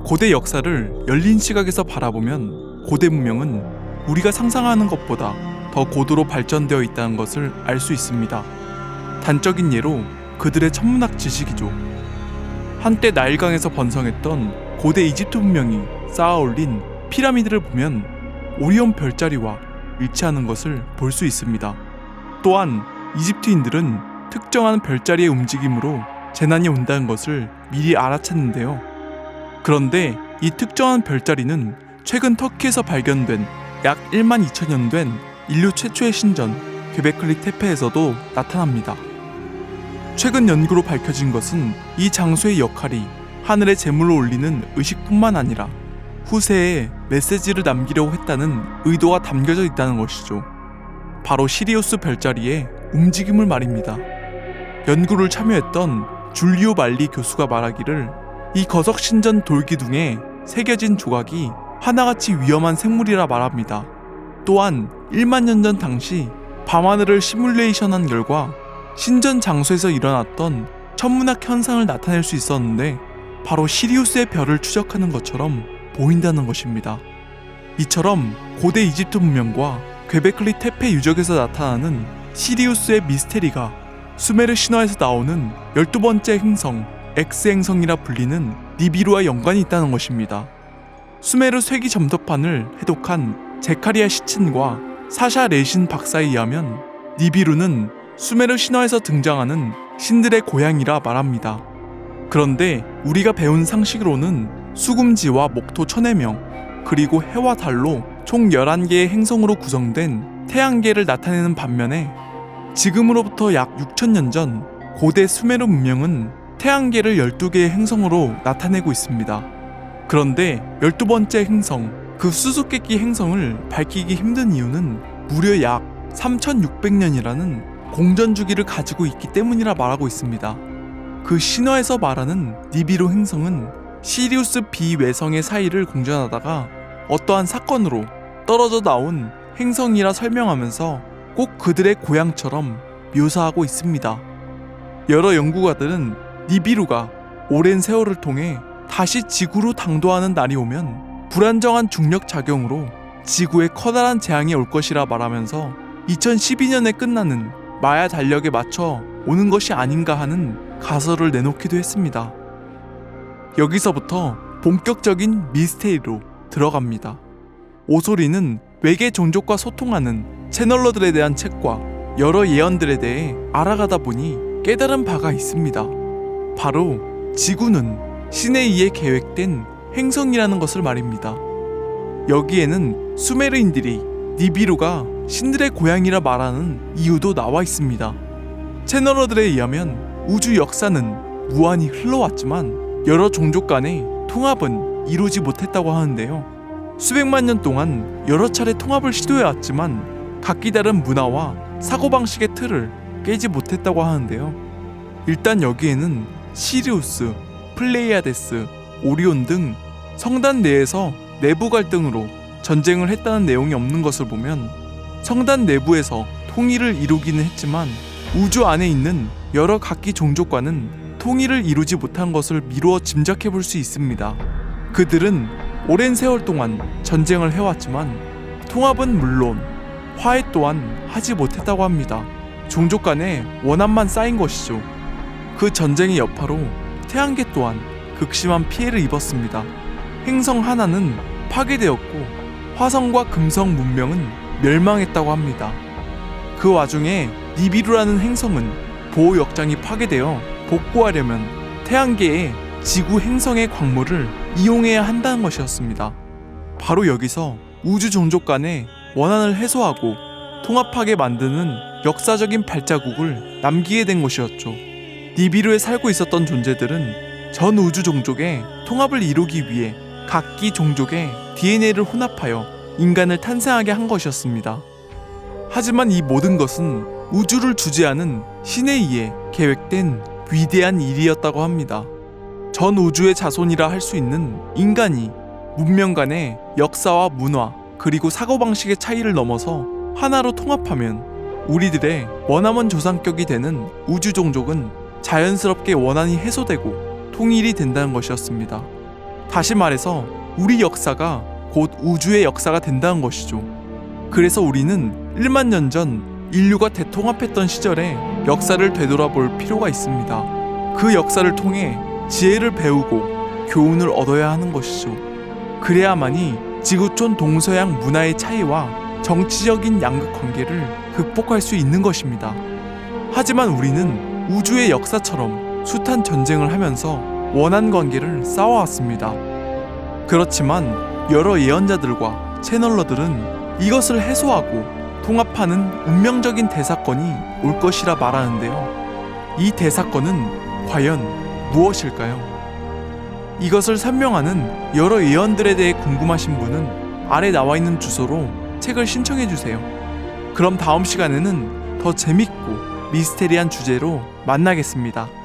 고대 역사를 열린 시각에서 바라보면 고대 문명은 우리가 상상하는 것보다 더 고도로 발전되어 있다는 것을 알 수 있습니다. 단적인 예로 그들의 천문학 지식이죠. 한때 나일강에서 번성했던 고대 이집트 문명이 쌓아올린 피라미드를 보면 오리온 별자리와 일치하는 것을 볼 수 있습니다. 또한 이집트인들은 특정한 별자리의 움직임으로 재난이 온다는 것을 미리 알아챘는데요. 그런데 이 특정한 별자리는 최근 터키에서 발견된 약 1만 2천년 된 인류 최초의 신전 göbekli tepe에서도 나타납니다. 최근 연구로 밝혀진 것은 이 장소의 역할이 하늘에 제물로 올리는 의식뿐만 아니라 후세에 메시지를 남기려고 했다는 의도가 담겨져 있다는 것이죠. 바로 시리우스 별자리의 움직임을 말입니다. 연구를 참여했던 줄리오 말리 교수가 말하기를 이 거석 신전 돌기둥에 새겨진 조각이 하나같이 위험한 생물이라 말합니다. 또한 1만 년 전 당시 밤하늘을 시뮬레이션한 결과 신전 장소에서 일어났던 천문학 현상을 나타낼 수 있었는데 바로 시리우스의 별을 추적하는 것처럼 보인다는 것입니다. 이처럼 고대 이집트 문명과 göbekli tepe 유적에서 나타나는 시리우스의 미스테리가 수메르 신화에서 나오는 12번째 행성 X행성이라 불리는 니비루와 연관이 있다는 것입니다. 수메르 쇠기 점토판을 해독한 제카리아 시친과 사샤 레신 박사에 의하면 니비루는 수메르 신화에서 등장하는 신들의 고향이라 말합니다. 그런데 우리가 배운 상식으로는 수금지와 목토 천해명 그리고 해와 달로 총 11개의 행성으로 구성된 태양계를 나타내는 반면에 지금으로부터 약 6천년 전 고대 수메르 문명은 태양계를 12개의 행성으로 나타내고 있습니다. 그런데 12번째 행성, 그 수수께끼 행성을 밝히기 힘든 이유는 무려 약 3600년이라는 공전주기를 가지고 있기 때문이라 말하고 있습니다. 그 신화에서 말하는 니비루 행성은 시리우스 비외성의 사이를 공전하다가 어떠한 사건으로 떨어져 나온 행성이라 설명하면서 꼭 그들의 고향처럼 묘사하고 있습니다. 여러 연구가들은 니비루가 오랜 세월을 통해 다시 지구로 당도하는 날이 오면 불안정한 중력 작용으로 지구에 커다란 재앙이 올 것이라 말하면서 2012년에 끝나는 마야 달력에 맞춰 오는 것이 아닌가 하는 가설을 내놓기도 했습니다. 여기서부터 본격적인 미스테리로 들어갑니다. 오소리는 외계 종족과 소통하는 채널러들에 대한 책과 여러 예언들에 대해 알아가다 보니 깨달은 바가 있습니다. 바로 지구는 신에 의해 계획된 행성이라는 것을 말입니다. 여기에는 수메르인들이 니비루가 신들의 고향이라 말하는 이유도 나와 있습니다. 채널러들에 의하면 우주 역사는 무한히 흘러왔지만 여러 종족 간의 통합은 이루지 못했다고 하는데요. 수백만 년 동안 여러 차례 통합을 시도해왔지만 각기 다른 문화와 사고방식의 틀을 깨지 못했다고 하는데요. 일단 여기에는 시리우스, 플레이아데스, 오리온 등 성단 내에서 내부 갈등으로 전쟁을 했다는 내용이 없는 것을 보면 성단 내부에서 통일을 이루기는 했지만 우주 안에 있는 여러 각기 종족과는 통일을 이루지 못한 것을 미루어 짐작해 볼 수 있습니다. 그들은 오랜 세월 동안 전쟁을 해왔지만 통합은 물론 화해 또한 하지 못했다고 합니다. 종족 간의 원한만 쌓인 것이죠. 그 전쟁의 여파로 태양계 또한 극심한 피해를 입었습니다. 행성 하나는 파괴되었고 화성과 금성 문명은 멸망했다고 합니다. 그 와중에 니비루라는 행성은 보호 역장이 파괴되어 복구하려면 태양계의 지구 행성의 광물을 이용해야 한다는 것이었습니다. 바로 여기서 우주 종족 간의 원한을 해소하고 통합하게 만드는 역사적인 발자국을 남기게 된 것이었죠. 니비루에 살고 있었던 존재들은 전 우주 종족의 통합을 이루기 위해 각기 종족의 DNA를 혼합하여 인간을 탄생하게 한 것이었습니다. 하지만 이 모든 것은 우주를 주재하는 신에 의해 계획된 위대한 일이었다고 합니다. 전 우주의 자손이라 할 수 있는 인간이 문명 간의 역사와 문화 그리고 사고방식의 차이를 넘어서 하나로 통합하면 우리들의 원함원 조상격이 되는 우주 종족은 자연스럽게 원한이 해소되고 통일이 된다는 것이었습니다. 다시 말해서 우리 역사가 곧 우주의 역사가 된다는 것이죠. 그래서 우리는 1만 년 전 인류가 대통합했던 시절의 역사를 되돌아볼 필요가 있습니다. 그 역사를 통해 지혜를 배우고 교훈을 얻어야 하는 것이죠. 그래야만이 지구촌 동서양 문화의 차이와 정치적인 양극 관계를 극복할 수 있는 것입니다. 하지만 우리는 우주의 역사처럼 숱한 전쟁을 하면서 원한 관계를 쌓아왔습니다. 그렇지만 여러 예언자들과 채널러들은 이것을 해소하고 통합하는 운명적인 대사건이 올 것이라 말하는데요. 이 대사건은 과연 무엇일까요? 이것을 설명하는 여러 예언들에 대해 궁금하신 분은 아래 나와 있는 주소로 책을 신청해주세요. 그럼 다음 시간에는 더 재밌고 미스테리한 주제로 만나겠습니다.